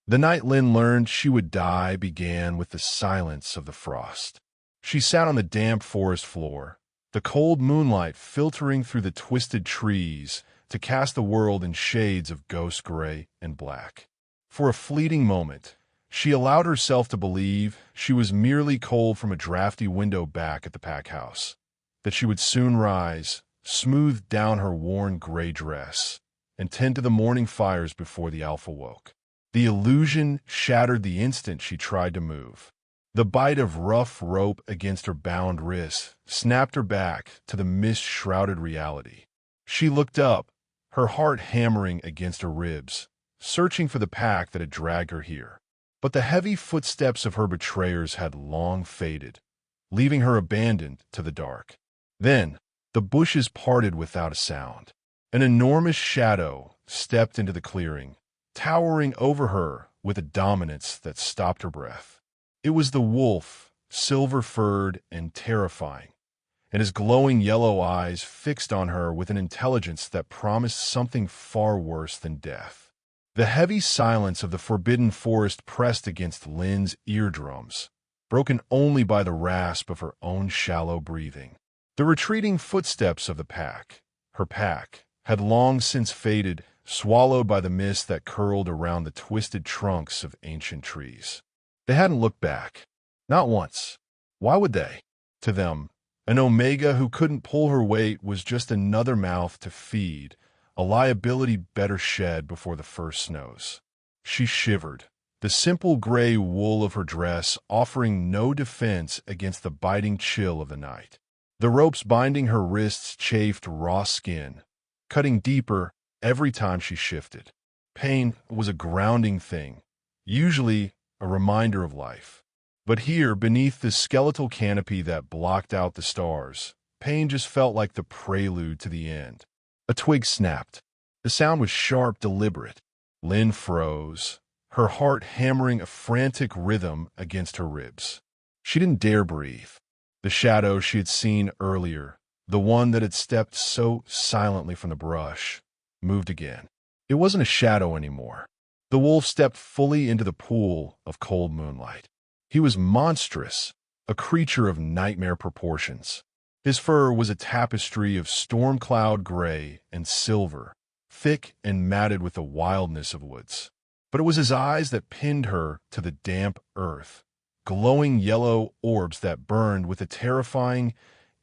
The night Lynn learned she would die began with the silence of the frost. She sat on the damp forest floor, the cold moonlight filtering through the twisted trees to cast the world in shades of ghost gray and black. For a fleeting moment, she allowed herself to believe she was merely cold from a drafty window back at the pack house, that she would soon rise, smooth down her worn gray dress, and tend to the morning fires before the Alpha woke. The illusion shattered the instant she tried to move. The bite of rough rope against her bound wrist snapped her back to the mist-shrouded reality. She looked up, her heart hammering against her ribs, searching for the pack that had dragged her here. But the heavy footsteps of her betrayers had long faded, leaving her abandoned to the dark. Then, the bushes parted without a sound. An enormous shadow stepped into the clearing, towering over her with a dominance that stopped her breath. It was the wolf, silver-furred and terrifying, and his glowing yellow eyes fixed on her with an intelligence that promised something far worse than death. The heavy silence of the forbidden forest pressed against Lynn's eardrums, broken only by the rasp of her own shallow breathing. The retreating footsteps of the pack, her pack, had long since faded, swallowed by the mist that curled around the twisted trunks of ancient trees. They hadn't looked back. Not once. Why would they? To them, an Omega who couldn't pull her weight was just another mouth to feed, a liability better shed before the first snows. She shivered, the simple gray wool of her dress offering no defense against the biting chill of the night. The ropes binding her wrists chafed raw skin, cutting deeper every time she shifted. Pain was a grounding thing, usually a reminder of life. But here, beneath the skeletal canopy that blocked out the stars, pain just felt like the prelude to the end. A twig snapped. The sound was sharp, deliberate. Lynn froze, her heart hammering a frantic rhythm against her ribs. She didn't dare breathe. The shadow she had seen earlier, the one that had stepped so silently from the brush, moved again. It wasn't a shadow anymore. The wolf stepped fully into the pool of cold moonlight. He was monstrous, a creature of nightmare proportions. His fur was a tapestry of storm cloud gray and silver, thick and matted with the wildness of woods. But it was his eyes that pinned her to the damp earth, glowing yellow orbs that burned with a terrifying,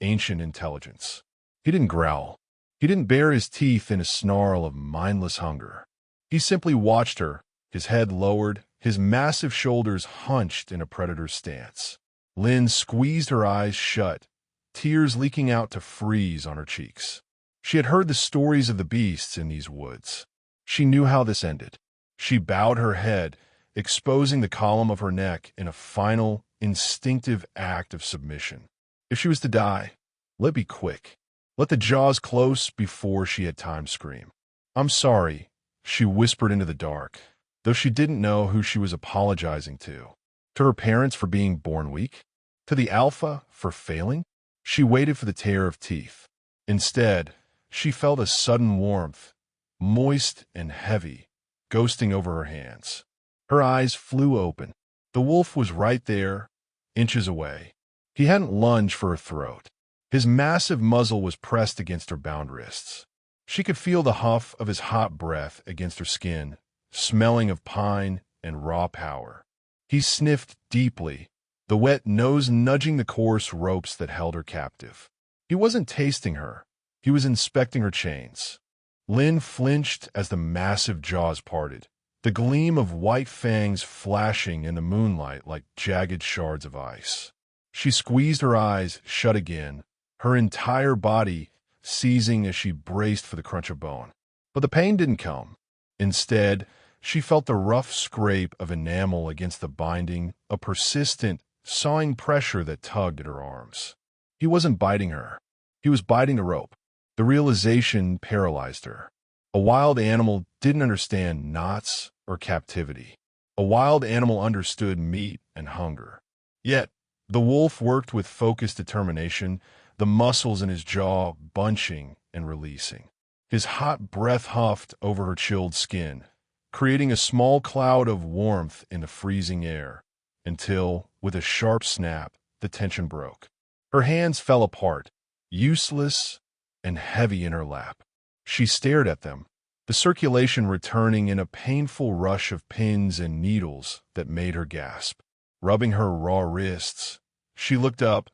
ancient intelligence. He didn't growl. He didn't bare his teeth in a snarl of mindless hunger. He simply watched her, his head lowered, his massive shoulders hunched in a predator's stance. Lynn squeezed her eyes shut, tears leaking out to freeze on her cheeks. She had heard the stories of the beasts in these woods. She knew how this ended. She bowed her head, exposing the column of her neck in a final, instinctive act of submission. If she was to die, let it be quick. Let the jaws close before she had time to scream. "I'm sorry," she whispered into the dark, though she didn't know who she was apologizing to. To her parents for being born weak? To the Alpha for failing? She waited for the tear of teeth. Instead, she felt a sudden warmth, moist and heavy, ghosting over her hands. Her eyes flew open. The wolf was right there, inches away. He hadn't lunged for her throat. His massive muzzle was pressed against her bound wrists. She could feel the huff of his hot breath against her skin, smelling of pine and raw power. He sniffed deeply, the wet nose nudging the coarse ropes that held her captive. He wasn't tasting her. He was inspecting her chains. Lynn flinched as the massive jaws parted, the gleam of white fangs flashing in the moonlight like jagged shards of ice. She squeezed her eyes shut again, her entire body seizing as she braced for the crunch of bone. But the pain didn't come. Instead, she felt the rough scrape of enamel against the binding, a persistent, sawing pressure that tugged at her arms. He wasn't biting her. He was biting the rope. The realization paralyzed her. A wild animal didn't understand knots or captivity. A wild animal understood meat and hunger. Yet, the wolf worked with focused determination, the muscles in his jaw bunching and releasing. His hot breath huffed over her chilled skin, creating a small cloud of warmth in the freezing air, until, with a sharp snap, the tension broke. Her hands fell apart, useless and heavy in her lap. She stared at them, the circulation returning in a painful rush of pins and needles that made her gasp. Rubbing her raw wrists, she looked up,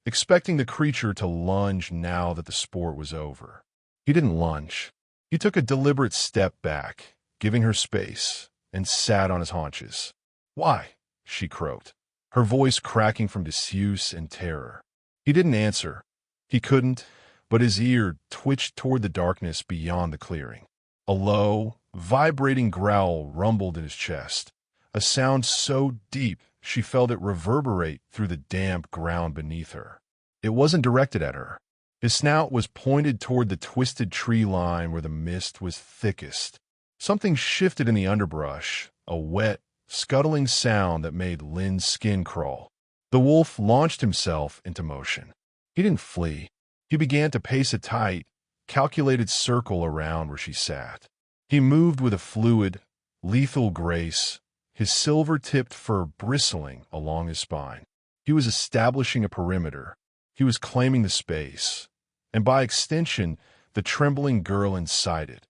expecting the creature to lunge now that the sport was over. He didn't lunge. He took a deliberate step back, giving her space, and sat on his haunches. "Why?" she croaked, her voice cracking from disuse and terror. He didn't answer. He couldn't, but his ear twitched toward the darkness beyond the clearing. A low, vibrating growl rumbled in his chest, a sound so deep she felt it reverberate through the damp ground beneath her. It wasn't directed at her. His snout was pointed toward the twisted tree line where the mist was thickest. Something shifted in the underbrush, a wet, scuttling sound that made Lynn's skin crawl. The wolf launched himself into motion. He didn't flee. He began to pace a tight, calculated circle around where she sat. He moved with a fluid, lethal grace, his silver-tipped fur bristling along his spine. He was establishing a perimeter. He was claiming the space, and by extension, the trembling girl inside it,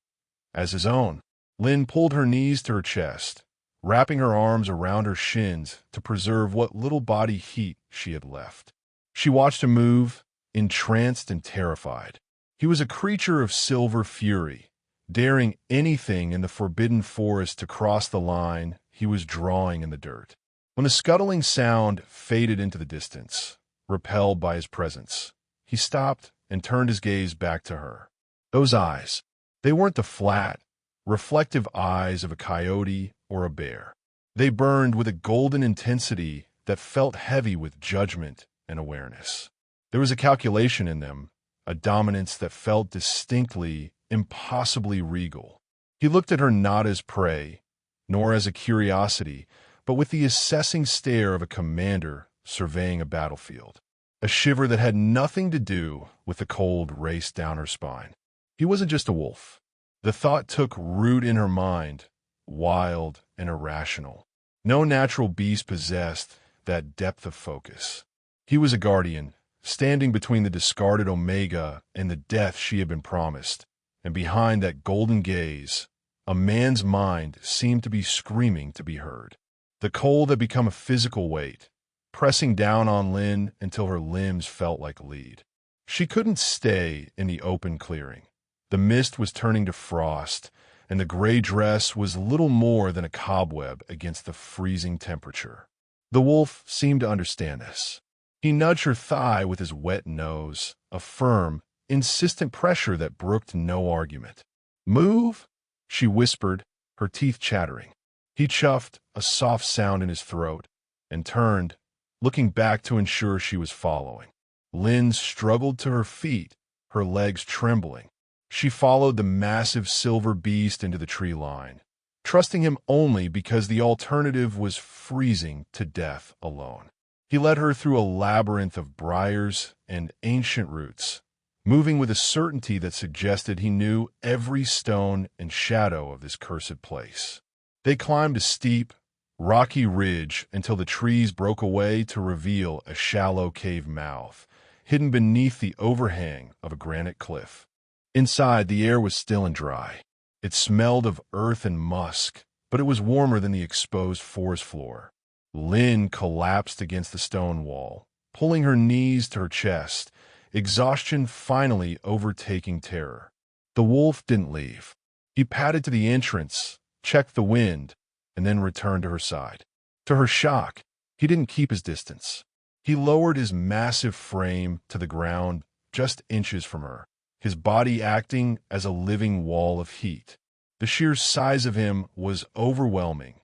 as his own. Lynn pulled her knees to her chest, wrapping her arms around her shins to preserve what little body heat she had left. She watched him move, entranced and terrified. He was a creature of silver fury, daring anything in the forbidden forest to cross the line he was drawing in the dirt. When the scuttling sound faded into the distance, repelled by his presence, he stopped and turned his gaze back to her. Those eyes, they weren't the flat, reflective eyes of a coyote or a bear. They burned with a golden intensity that felt heavy with judgment and awareness. There was a calculation in them, a dominance that felt distinctly, impossibly regal. He looked at her not as prey, nor as a curiosity, but with the assessing stare of a commander surveying a battlefield. A shiver that had nothing to do with the cold raced down her spine. He wasn't just a wolf. The thought took root in her mind, wild and irrational. No natural beast possessed that depth of focus. He was a guardian, standing between the discarded Omega and the death she had been promised, and behind that golden gaze, a man's mind seemed to be screaming to be heard. The cold had become a physical weight, pressing down on Lynn until her limbs felt like lead. She couldn't stay in the open clearing. The mist was turning to frost, and the gray dress was little more than a cobweb against the freezing temperature. The wolf seemed to understand this. He nudged her thigh with his wet nose, a firm, insistent pressure that brooked no argument. "Move," she whispered, her teeth chattering. He chuffed, a soft sound in his throat, and turned, looking back to ensure she was following. Lynn struggled to her feet, her legs trembling. She followed the massive silver beast into the tree line, trusting him only because the alternative was freezing to death alone. He led her through a labyrinth of briars and ancient roots, moving with a certainty that suggested he knew every stone and shadow of this cursed place. They climbed a steep, rocky ridge until the trees broke away to reveal a shallow cave mouth, hidden beneath the overhang of a granite cliff. Inside, the air was still and dry. It smelled of earth and musk, but it was warmer than the exposed forest floor. Lynn collapsed against the stone wall, pulling her knees to her chest, exhaustion finally overtaking terror. The wolf didn't leave. He padded to the entrance, checked the wind, and then returned to her side. To her shock, he didn't keep his distance. He lowered his massive frame to the ground just inches from her, his body acting as a living wall of heat. The sheer size of him was overwhelming.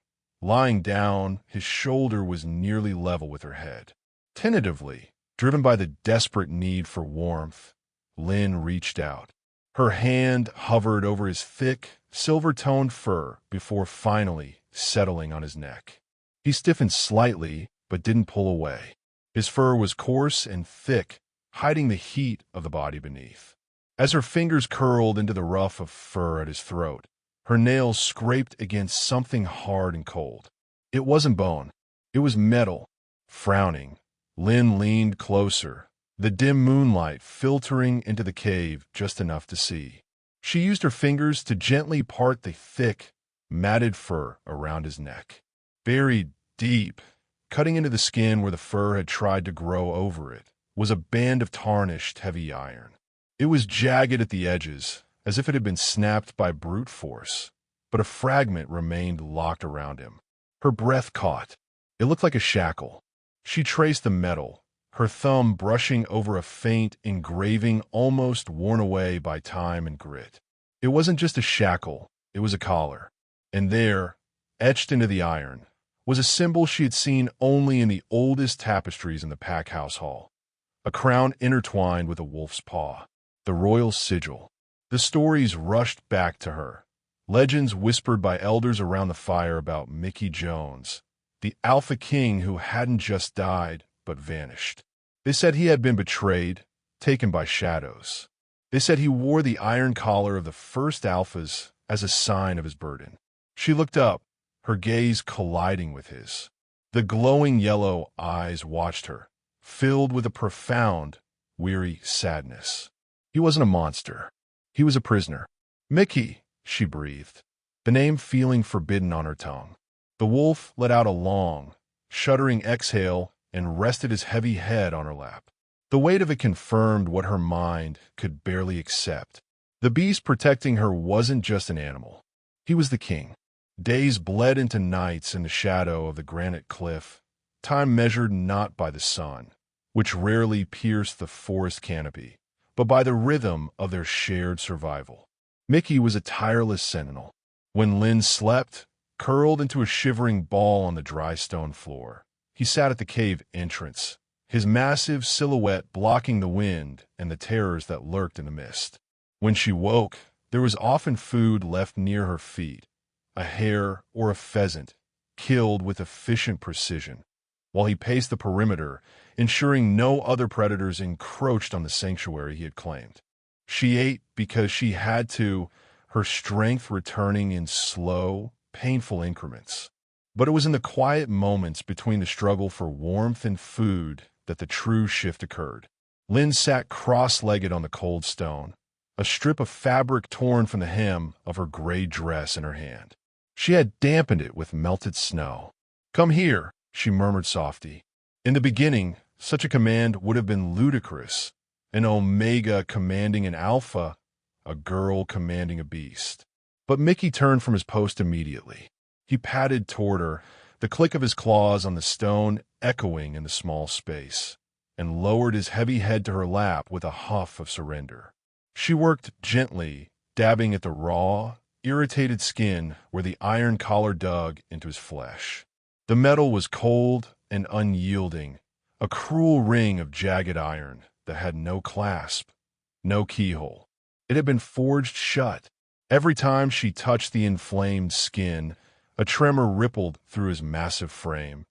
Lying down, his shoulder was nearly level with her head. Tentatively, driven by the desperate need for warmth, Lynn reached out. Her hand hovered over his thick, silver-toned fur before finally settling on his neck. He stiffened slightly, but didn't pull away. His fur was coarse and thick, hiding the heat of the body beneath. As her fingers curled into the ruff of fur at his throat, Her nails scraped against something hard and cold. It wasn't bone. It was metal. Frowning, Lynn leaned closer, the dim moonlight filtering into the cave just enough to see. She used her fingers to gently part the thick, matted fur around his neck. Buried deep, cutting into the skin where the fur had tried to grow over it, was a band of tarnished, heavy iron. It was jagged at the edges, as if it had been snapped by brute force, but a fragment remained locked around him. Her breath caught. It looked like a shackle. She traced the metal, her thumb brushing over a faint engraving almost worn away by time and grit. It wasn't just a shackle, it was a collar. And there, etched into the iron, was a symbol she had seen only in the oldest tapestries in the pack house hall. A crown intertwined with a wolf's paw. The royal sigil. The stories rushed back to her. Legends whispered by elders around the fire about Mickey Jones, the Alpha King who hadn't just died, but vanished. They said he had been betrayed, taken by shadows. They said he wore the iron collar of the first Alphas as a sign of his burden. She looked up, her gaze colliding with his. The glowing yellow eyes watched her, filled with a profound, weary sadness. He wasn't a monster. He was a prisoner. Mickey, she breathed, the name feeling forbidden on her tongue. The wolf let out a long, shuddering exhale and rested his heavy head on her lap. The weight of it confirmed what her mind could barely accept. The beast protecting her wasn't just an animal. He was the king. Days bled into nights in the shadow of the granite cliff, time measured not by the sun, which rarely pierced the forest canopy, but by the rhythm of their shared survival. Mickey was a tireless sentinel. When Lynn slept, curled into a shivering ball on the dry stone floor, he sat at the cave entrance, his massive silhouette blocking the wind and the terrors that lurked in the mist. When she woke, there was often food left near her feet, a hare or a pheasant, killed with efficient precision, while he paced the perimeter, ensuring no other predators encroached on the sanctuary he had claimed. She ate because she had to, her strength returning in slow, painful increments. But it was in the quiet moments between the struggle for warmth and food that the true shift occurred. Lynn sat cross-legged on the cold stone, a strip of fabric torn from the hem of her gray dress in her hand. She had dampened it with melted snow. "Come here," she murmured softly. In the beginning, such a command would have been ludicrous. An Omega commanding an Alpha, a girl commanding a beast. But Mickey turned from his post immediately. He padded toward her, the click of his claws on the stone echoing in the small space, and lowered his heavy head to her lap with a huff of surrender. She worked gently, dabbing at the raw, irritated skin where the iron collar dug into his flesh. The metal was cold and unyielding, a cruel ring of jagged iron that had no clasp, no keyhole. It had been forged shut. Every time she touched the inflamed skin, a tremor rippled through his massive frame,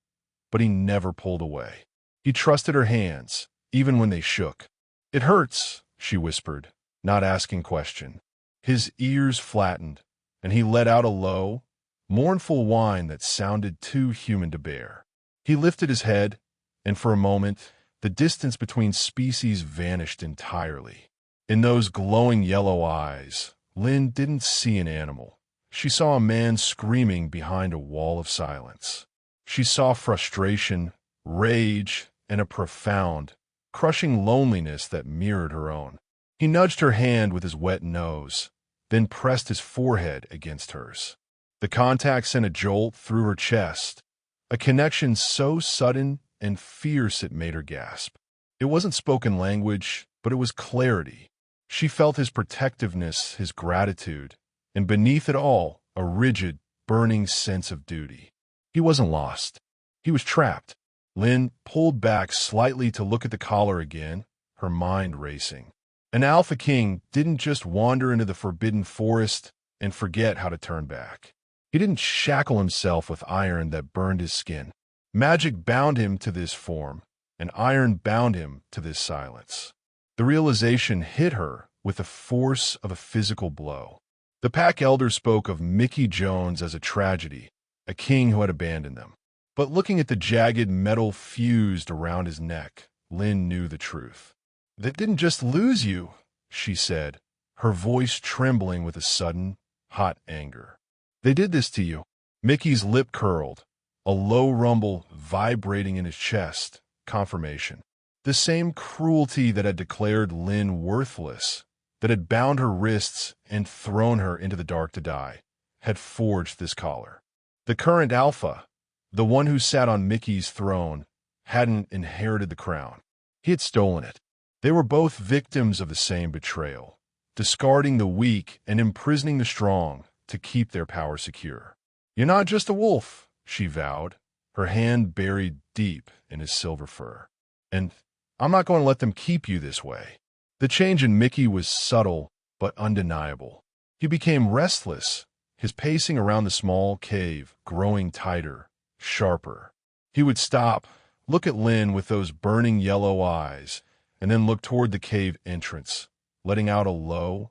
but he never pulled away. He trusted her hands, even when they shook. "It hurts," she whispered, not asking question. His ears flattened, and he let out a low, mournful whine that sounded too human to bear. He lifted his head, and for a moment, the distance between species vanished entirely. In those glowing yellow eyes, Lynn didn't see an animal. She saw a man screaming behind a wall of silence. She saw frustration, rage, and a profound, crushing loneliness that mirrored her own. He nudged her hand with his wet nose, then pressed his forehead against hers. The contact sent a jolt through her chest, a connection so sudden and fierce it made her gasp. It wasn't spoken language, but it was clarity. She felt his protectiveness, his gratitude, and beneath it all, a rigid, burning sense of duty. He wasn't lost. He was trapped. Lynn pulled back slightly to look at the collar again, her mind racing. An Alpha King didn't just wander into the forbidden forest and forget how to turn back. He didn't shackle himself with iron that burned his skin. Magic bound him to this form, and iron bound him to this silence. The realization hit her with the force of a physical blow. The pack elder spoke of Mickey Jones as a tragedy, a king who had abandoned them. But looking at the jagged metal fused around his neck, Lynn knew the truth. "They didn't just lose you," she said, her voice trembling with a sudden, hot anger. "They did this to you." Mickey's lip curled, a low rumble vibrating in his chest, confirmation. The same cruelty that had declared Lynn worthless, that had bound her wrists and thrown her into the dark to die, had forged this collar. The current alpha, the one who sat on Mickey's throne, hadn't inherited the crown. He had stolen it. They were both victims of the same betrayal, discarding the weak and imprisoning the strong to keep their power secure. "You're not just a wolf," she vowed, her hand buried deep in his silver fur. "And I'm not going to let them keep you this way." The change in Mickey was subtle but undeniable. He became restless, his pacing around the small cave growing tighter, sharper. He would stop, look at Lynn with those burning yellow eyes, and then look toward the cave entrance, letting out a low,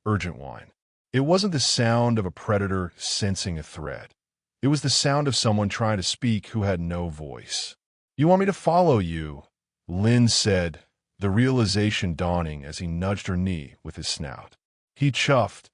urgent whine. It wasn't the sound of a predator sensing a threat. It was the sound of someone trying to speak who had no voice. "You want me to follow you?" Lynn said, the realization dawning as he nudged her knee with his snout. He chuffed,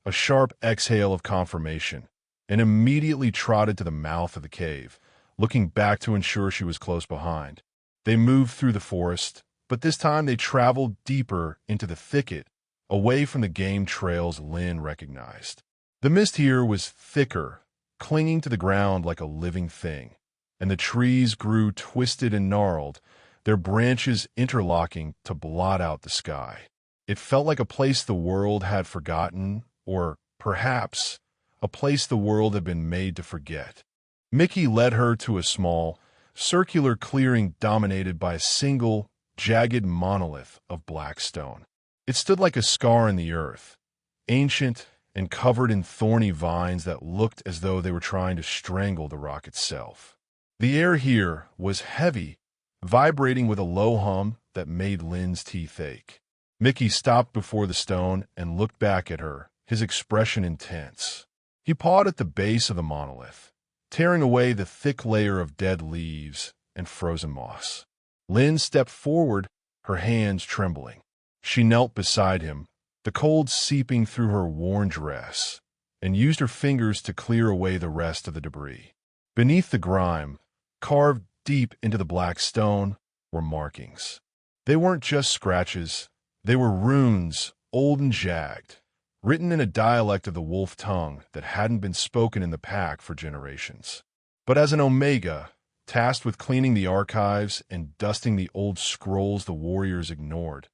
a sharp exhale of confirmation, and immediately trotted to the mouth of the cave, looking back to ensure she was close behind. They moved through the forest, but this time they traveled deeper into the thicket, away from the game trails Lynn recognized. The mist here was thicker, clinging to the ground like a living thing, and the trees grew twisted and gnarled, their branches interlocking to blot out the sky. It felt like a place the world had forgotten, or perhaps a place the world had been made to forget. Mickey led her to a small, circular clearing dominated by a single, jagged monolith of black stone. It stood like a scar in the earth, ancient and covered in thorny vines that looked as though they were trying to strangle the rock itself. The air here was heavy, vibrating with a low hum that made Lynn's teeth ache. Mickey stopped before the stone and looked back at her, his expression intense. He pawed at the base of the monolith, tearing away the thick layer of dead leaves and frozen moss. Lynn stepped forward, her hands trembling. She knelt beside him, the cold seeping through her worn dress, and used her fingers to clear away the rest of the debris. Beneath the grime, carved deep into the black stone, were markings. They weren't just scratches, they were runes, old and jagged, written in a dialect of the wolf tongue that hadn't been spoken in the pack for generations. But as an Omega, tasked with cleaning the archives and dusting the old scrolls the warriors ignored,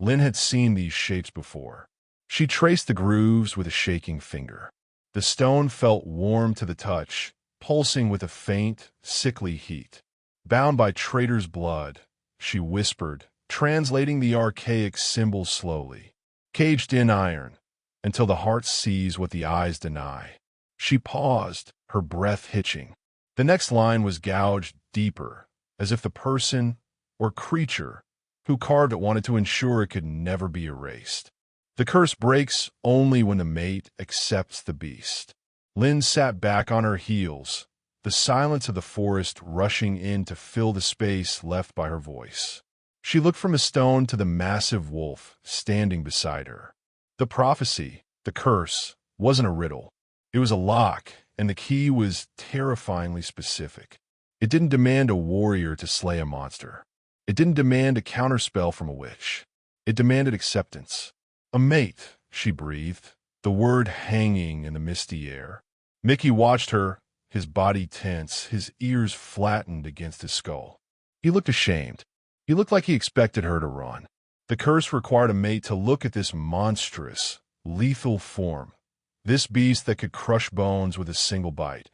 Lynn had seen these shapes before. She traced the grooves with a shaking finger. The stone felt warm to the touch, pulsing with a faint, sickly heat. Bound by traitor's blood, she whispered, translating the archaic symbols slowly. Caged in iron, until the heart sees what the eyes deny. She paused, her breath hitching. The next line was gouged deeper, as if the person, or creature, who carved it wanted to ensure it could never be erased. The curse breaks only when the mate accepts the beast. Lynn sat back on her heels, the silence of the forest rushing in to fill the space left by her voice. She looked from a stone to the massive wolf standing beside her. The prophecy, the curse, wasn't a riddle. It was a lock, and the key was terrifyingly specific. It didn't demand a warrior to slay a monster. It didn't demand a counterspell from a witch. It demanded acceptance. "A mate," she breathed, the word hanging in the misty air. Mickey watched her, his body tense, his ears flattened against his skull. He looked ashamed. He looked like he expected her to run. The curse required a mate to look at this monstrous, lethal form, this beast that could crush bones with a single bite,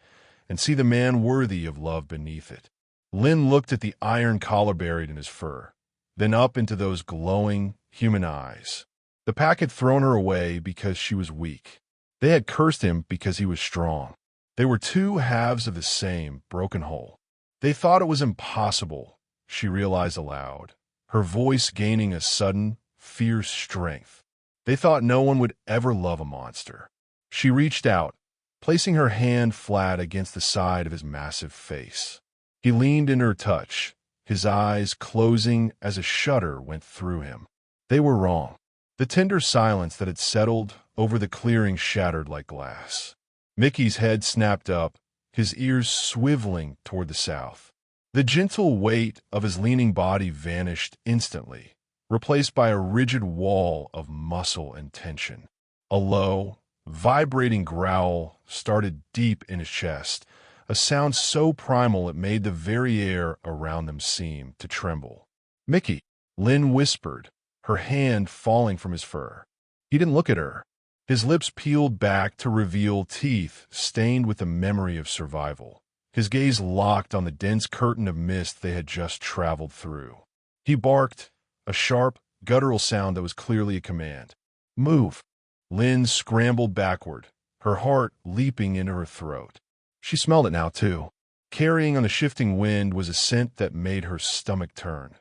and see the man worthy of love beneath it. Lynn looked at the iron collar buried in his fur, then up into those glowing, human eyes. The pack had thrown her away because she was weak. They had cursed him because he was strong. They were two halves of the same broken whole. They thought it was impossible, she realized aloud, her voice gaining a sudden, fierce strength. They thought no one would ever love a monster. She reached out, placing her hand flat against the side of his massive face. He leaned in her touch, his eyes closing as a shudder went through him. They were wrong. The tender silence that had settled over the clearing shattered like glass. Mickey's head snapped up, his ears swiveling toward the south. The gentle weight of his leaning body vanished instantly, replaced by a rigid wall of muscle and tension. A low, vibrating growl started deep in his chest, a sound so primal it made the very air around them seem to tremble. "Mickey," Lynn whispered, her hand falling from his fur. He didn't look at her. His lips peeled back to reveal teeth stained with the memory of survival. His gaze locked on the dense curtain of mist they had just traveled through. He barked, a sharp, guttural sound that was clearly a command. "Move!" Lynn scrambled backward, her heart leaping into her throat. She smelled it now, too. Carrying on the shifting wind was a scent that made her stomach turn.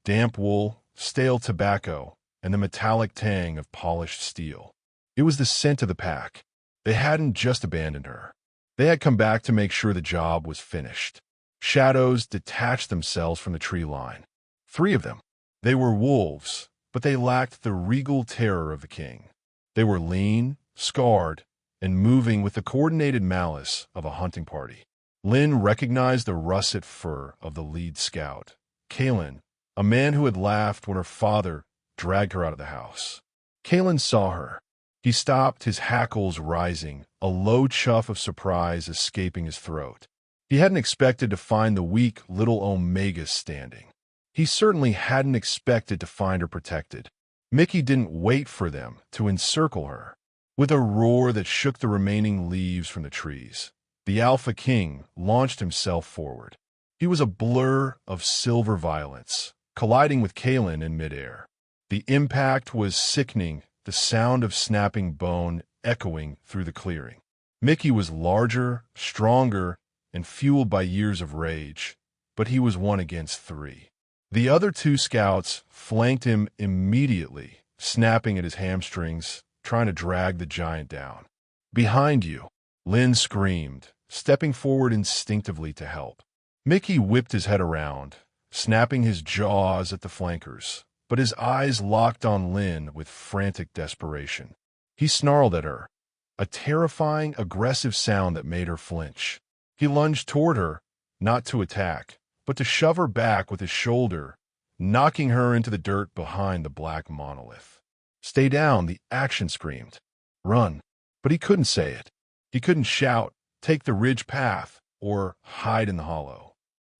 Damp wool, stale tobacco, and the metallic tang of polished steel. It was the scent of the pack. They hadn't just abandoned her. They had come back to make sure the job was finished. Shadows detached themselves from the tree line. 3 of them. They were wolves, but they lacked the regal terror of the king. They were lean, scarred, and moving with the coordinated malice of a hunting party. Lynn recognized the russet fur of the lead scout, Kalen, a man who had laughed when her father dragged her out of the house. Kalen saw her. He stopped, his hackles rising, a low chuff of surprise escaping his throat. He hadn't expected to find the weak little Omega standing. He certainly hadn't expected to find her protected. Mickey didn't wait for them to encircle her. With a roar that shook the remaining leaves from the trees, the Alpha King launched himself forward. He was a blur of silver violence, colliding with Kalen in midair. The impact was sickening, the sound of snapping bone echoing through the clearing. Mickey was larger, stronger, and fueled by years of rage, but he was 1 against 3. The other 2 scouts flanked him immediately, snapping at his hamstrings, trying to drag the giant down. "Behind you!" Lynn screamed, stepping forward instinctively to help. Mickey whipped his head around, snapping his jaws at the flankers, but his eyes locked on Lynn with frantic desperation. He snarled at her, a terrifying, aggressive sound that made her flinch. He lunged toward her, not to attack, but to shove her back with his shoulder, knocking her into the dirt behind the black monolith. "Stay down," the action screamed. "Run." But he couldn't say it. He couldn't shout, "Take the ridge path," or hide in the hollow.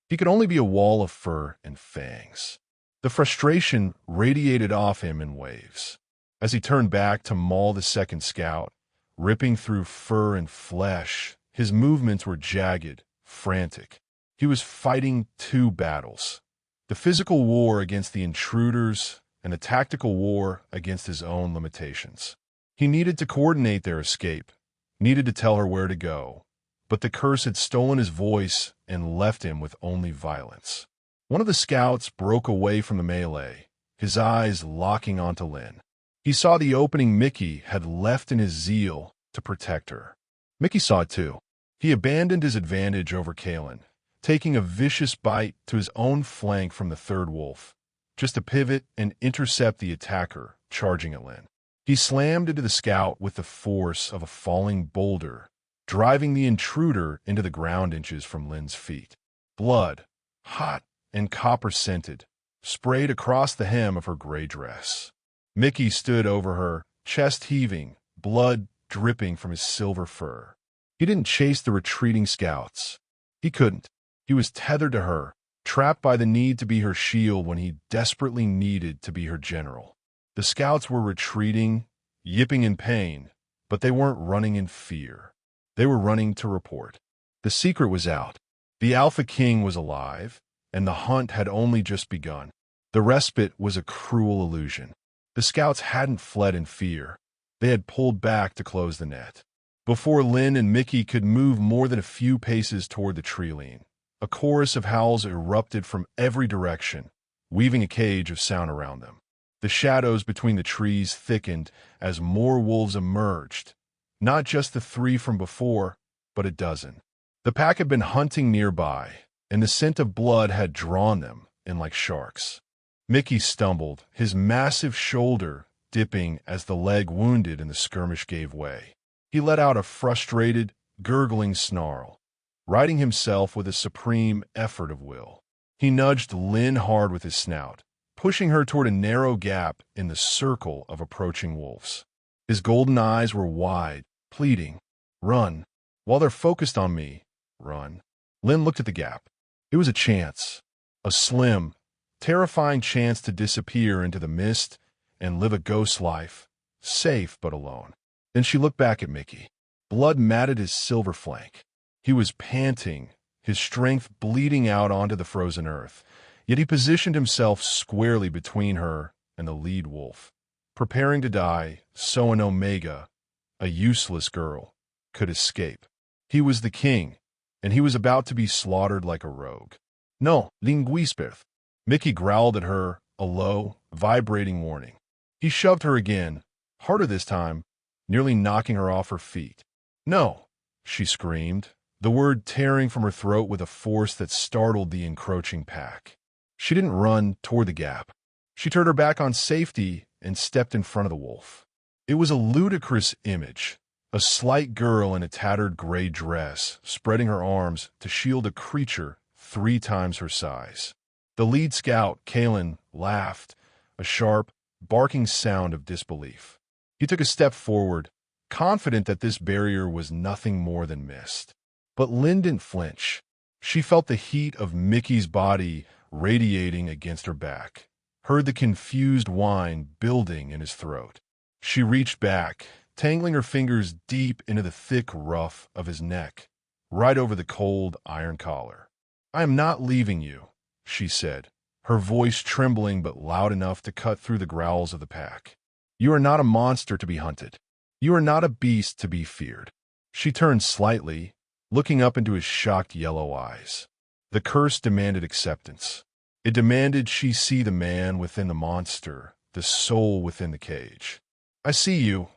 He could only be a wall of fur and fangs. The frustration radiated off him in waves. As he turned back to maul the second scout, ripping through fur and flesh, his movements were jagged, frantic. He was fighting 2 battles. The physical war against the intruders and the tactical war against his own limitations. He needed to coordinate their escape, needed to tell her where to go, but the curse had stolen his voice and left him with only violence. One of the scouts broke away from the melee, his eyes locking onto Lynn. He saw the opening Mickey had left in his zeal to protect her. Mickey saw it too. He abandoned his advantage over Kalen, taking a vicious bite to his own flank from the 3rd wolf, just to pivot and intercept the attacker charging at Lynn. He slammed into the scout with the force of a falling boulder, driving the intruder into the ground inches from Lynn's feet. Blood, hot and copper-scented, sprayed across the hem of her gray dress. Mickey stood over her, chest heaving, blood dripping from his silver fur. He didn't chase the retreating scouts. He couldn't. He was tethered to her, trapped by the need to be her shield when he desperately needed to be her general. The scouts were retreating, yipping in pain, but they weren't running in fear. They were running to report. The secret was out. The Alpha King was alive, and the hunt had only just begun. The respite was a cruel illusion. The scouts hadn't fled in fear. They had pulled back to close the net. Before Lynn and Mickey could move more than a few paces toward the tree line, a chorus of howls erupted from every direction, weaving a cage of sound around them. The shadows between the trees thickened as more wolves emerged, Not just the three from before, but a dozen. The pack had been hunting nearby, and the scent of blood had drawn them in like sharks. Mickey stumbled, his massive shoulder dipping as the leg wounded and the skirmish gave way. He let out a frustrated, gurgling snarl, righting himself with a supreme effort of will. He nudged Lynn hard with his snout, pushing her toward a narrow gap in the circle of approaching wolves. His golden eyes were wide, pleading, "Run. While they're focused on me, run." Lynn looked at the gap. It was a chance, a slim, terrifying chance to disappear into the mist and live a ghost life, safe but alone. Then she looked back at Mickey. Blood matted his silver flank. He was panting, his strength bleeding out onto the frozen earth, yet he positioned himself squarely between her and the lead wolf, preparing to die so an Omega, a useless girl, could escape. He was the king, and he was about to be slaughtered like a rogue. "No, Lynn whispered." Mickey growled at her, a low, vibrating warning. He shoved her again, harder this time, nearly knocking her off her feet. "No," she screamed, the word tearing from her throat with a force that startled the encroaching pack. She didn't run toward the gap. She turned her back on safety and stepped in front of the wolf. It was a ludicrous image. A slight girl in a tattered gray dress, spreading her arms to shield a creature 3 times her size. The lead scout, Kalen, laughed, a sharp, barking sound of disbelief. He took a step forward, confident that this barrier was nothing more than mist. But Lynn didn't flinch. She felt the heat of Mickey's body radiating against her back, heard the confused whine building in his throat. She reached back, tangling her fingers deep into the thick ruff of his neck, right over the cold iron collar. "I am not leaving you," she said, her voice trembling but loud enough to cut through the growls of the pack. "You are not a monster to be hunted. You are not a beast to be feared." She turned slightly, looking up into his shocked yellow eyes. The curse demanded acceptance. It demanded she see the man within the monster, the soul within the cage. "I see you,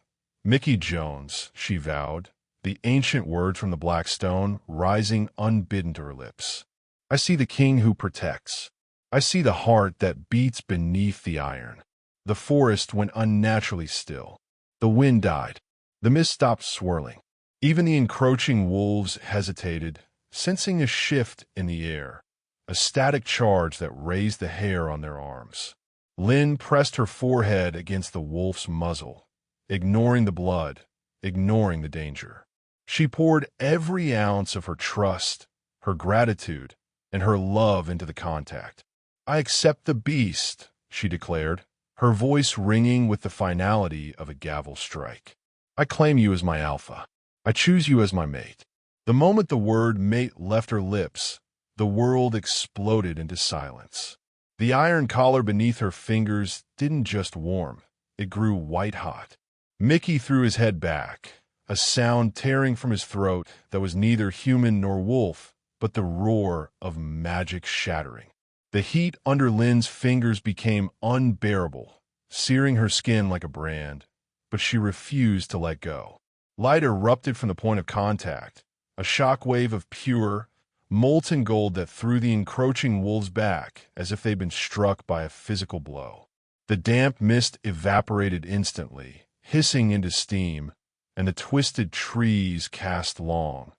Mickey Jones," she vowed, the ancient word from the black stone rising unbidden to her lips. "I see the king who protects. I see the heart that beats beneath the iron." The forest went unnaturally still. The wind died. The mist stopped swirling. Even the encroaching wolves hesitated, sensing a shift in the air, a static charge that raised the hair on their arms. Lynn pressed her forehead against the wolf's muzzle, ignoring the blood, ignoring the danger. She poured every ounce of her trust, her gratitude, and her love into the contact. "I accept the beast," she declared, her voice ringing with the finality of a gavel strike. "I claim you as my alpha. I choose you as my mate." The moment the word mate left her lips, the world exploded into silence. The iron collar beneath her fingers didn't just warm, it grew white-hot. Mickey threw his head back, a sound tearing from his throat that was neither human nor wolf, but the roar of magic shattering. The heat under Lynn's fingers became unbearable, searing her skin like a brand, but she refused to let go. Light erupted from the point of contact, a shockwave of pure, molten gold that threw the encroaching wolves back as if they'd been struck by a physical blow. The damp mist evaporated instantly, hissing into steam, and the twisted trees cast long,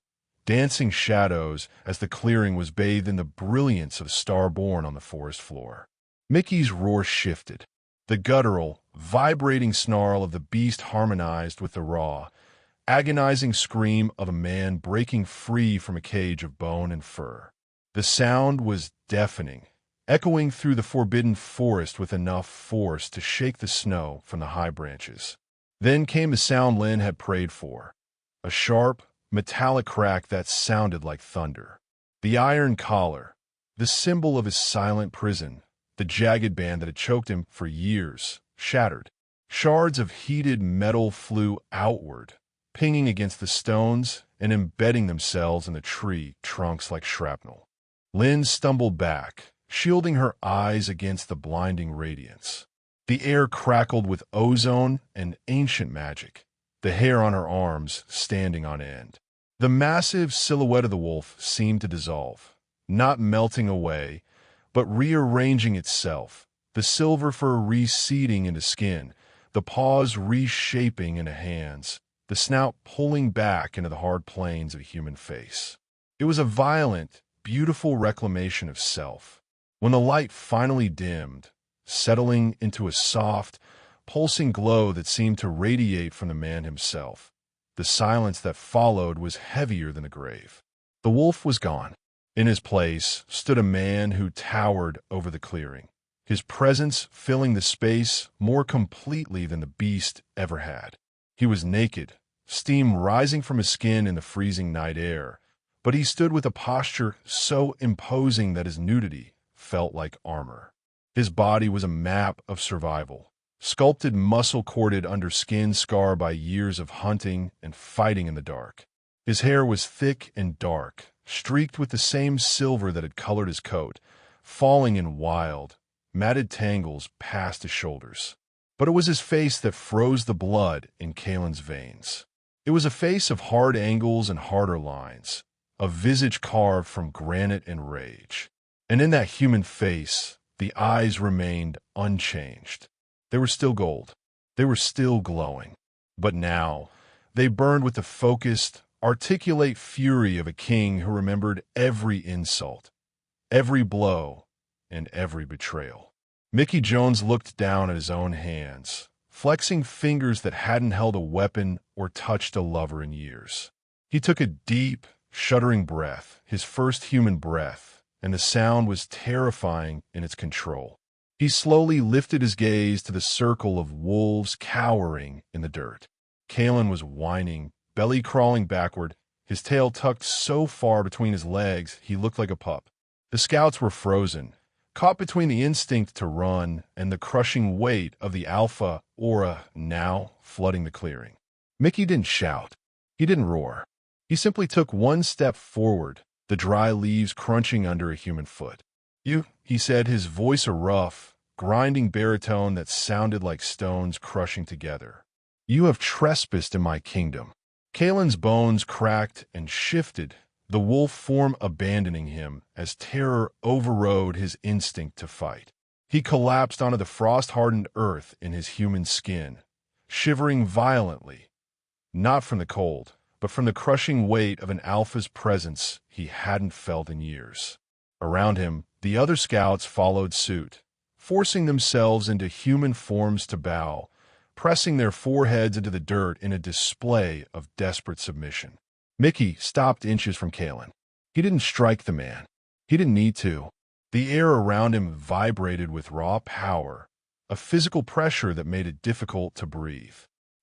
dancing shadows as the clearing was bathed in the brilliance of a star born on the forest floor. Mickey's roar shifted. The guttural, vibrating snarl of the beast harmonized with the raw, agonizing scream of a man breaking free from a cage of bone and fur. The sound was deafening, echoing through the forbidden forest with enough force to shake the snow from the high branches. Then came the sound Lynn had prayed for, a sharp, metallic crack that sounded like thunder. The iron collar, the symbol of his silent prison, the jagged band that had choked him for years, shattered. Shards of heated metal flew outward, pinging against the stones and embedding themselves in the tree trunks like shrapnel. Lynn stumbled back, shielding her eyes against the blinding radiance. The air crackled with ozone and ancient magic. the hair on her arms standing on end. The massive silhouette of the wolf seemed to dissolve, not melting away, but rearranging itself, the silver fur receding into skin, the paws reshaping into hands, the snout pulling back into the hard planes of a human face. It was a violent, beautiful reclamation of self. When the light finally dimmed, settling into a soft, pulsing glow that seemed to radiate from the man himself, the silence that followed was heavier than the grave. The wolf was gone. In his place stood a man who towered over the clearing, his presence filling the space more completely than the beast ever had. He was naked, steam rising from his skin in the freezing night air, but he stood with a posture so imposing that his nudity felt like armor. His body was a map of survival, sculpted muscle-corded under skin scarred by years of hunting and fighting in the dark. His hair was thick and dark, streaked with the same silver that had colored his coat, falling in wild, matted tangles past his shoulders. But it was his face that froze the blood in Kalen's veins. It was a face of hard angles and harder lines, a visage carved from granite and rage. And in that human face, the eyes remained unchanged. They were still gold. They were still glowing. But now, they burned with the focused, articulate fury of a king who remembered every insult, every blow, and every betrayal. Mickey Jones looked down at his own hands, flexing fingers that hadn't held a weapon or touched a lover in years. He took a deep, shuddering breath, his first human breath, and the sound was terrifying in its control. He slowly lifted his gaze to the circle of wolves cowering in the dirt. Kalen was whining, belly crawling backward, his tail tucked so far between his legs he looked like a pup. The scouts were frozen, caught between the instinct to run and the crushing weight of the alpha aura now flooding the clearing. Mickey didn't shout. He didn't roar. He simply took one step forward, the dry leaves crunching under a human foot. "You," he said, his voice a rough, grinding baritone that sounded like stones crushing together. "You have trespassed in my kingdom." Kalen's bones cracked and shifted, the wolf form abandoning him as terror overrode his instinct to fight. He collapsed onto the frost-hardened earth in his human skin, shivering violently, not from the cold, but from the crushing weight of an alpha's presence he hadn't felt in years. Around him, the other scouts followed suit, forcing themselves into human forms to bow, pressing their foreheads into the dirt in a display of desperate submission. Mickey stopped inches from Kalen. He didn't strike the man. He didn't need to. The air around him vibrated with raw power, a physical pressure that made it difficult to breathe.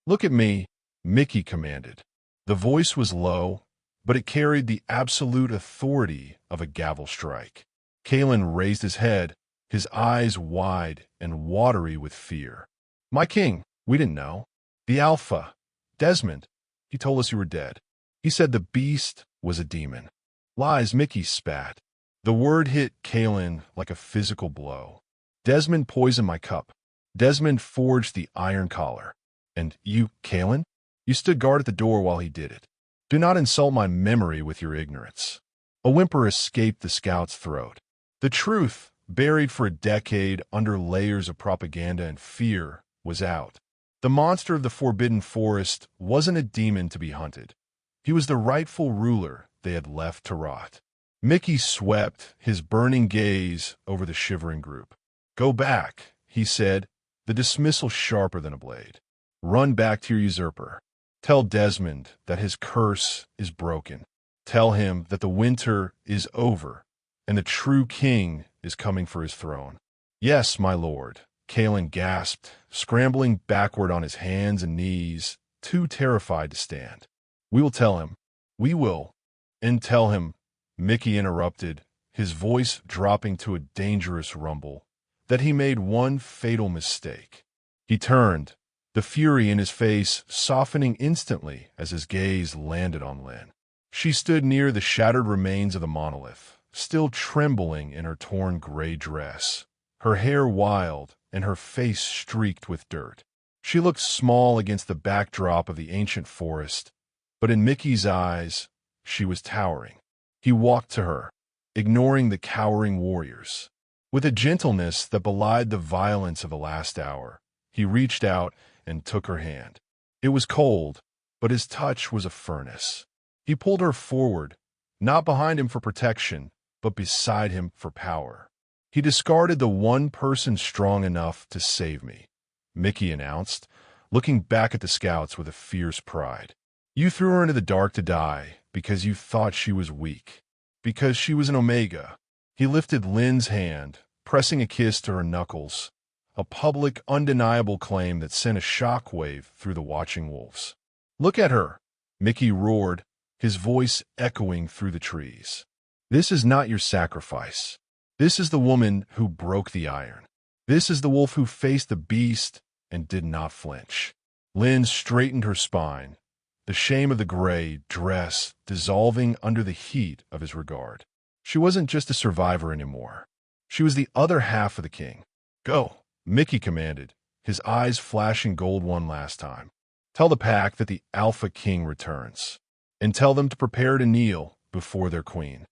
"Look at me," Mickey commanded. The voice was low, but it carried the absolute authority of a gavel strike. Kalen raised his head, his eyes wide and watery with fear. "My king, we didn't know. The Alpha, Desmond, he told us you were dead. He said the beast was a demon." "Lies," Mickey spat. The word hit Kalen like a physical blow. "Desmond poisoned my cup. Desmond forged the iron collar. And you, Kalen? You stood guard at the door while he did it. Do not insult my memory with your ignorance." A whimper escaped the scout's throat. The truth, buried for a decade under layers of propaganda and fear, was out. The monster of the forbidden forest wasn't a demon to be hunted. He was the rightful ruler they had left to rot. Mickey swept his burning gaze over the shivering group. "Go back," he said, the dismissal sharper than a blade. "Run back to your usurper. Tell Desmond that his curse is broken. Tell him that the winter is over and the true king is coming for his throne." "Yes, my lord," Kalen gasped, scrambling backward on his hands and knees, too terrified to stand. "We will tell him. We will." "And tell him," Mickey interrupted, his voice dropping to a dangerous rumble, "that he made one fatal mistake." He turned, the fury in his face softening instantly as his gaze landed on Lynn. She stood near the shattered remains of the monolith, still trembling in her torn gray dress, her hair wild and her face streaked with dirt. She looked small against the backdrop of the ancient forest, but in Mickey's eyes, she was towering. He walked to her, ignoring the cowering warriors. With a gentleness that belied the violence of the last hour, he reached out and took her hand. It was cold, but his touch was a furnace. He pulled her forward, not behind him for protection, but beside him for power. He discarded the one person strong enough to save me, Mickey announced, looking back at the scouts with a fierce pride. You threw her into the dark to die because you thought she was weak, because she was an Omega. He lifted Lynn's hand, pressing a kiss to her knuckles, a public, undeniable claim that sent a shockwave through the watching wolves. Look at her, Mickey roared, his voice echoing through the trees. This is not your sacrifice. This is the woman who broke the iron. This is the wolf who faced the beast and did not flinch. Lynn straightened her spine, the shame of the gray dress dissolving under the heat of his regard. She wasn't just a survivor anymore. She was the other half of the king. Go, Mickey commanded, his eyes flashing gold one last time. Tell the pack that the Alpha King returns, and tell them to prepare to kneel before their queen.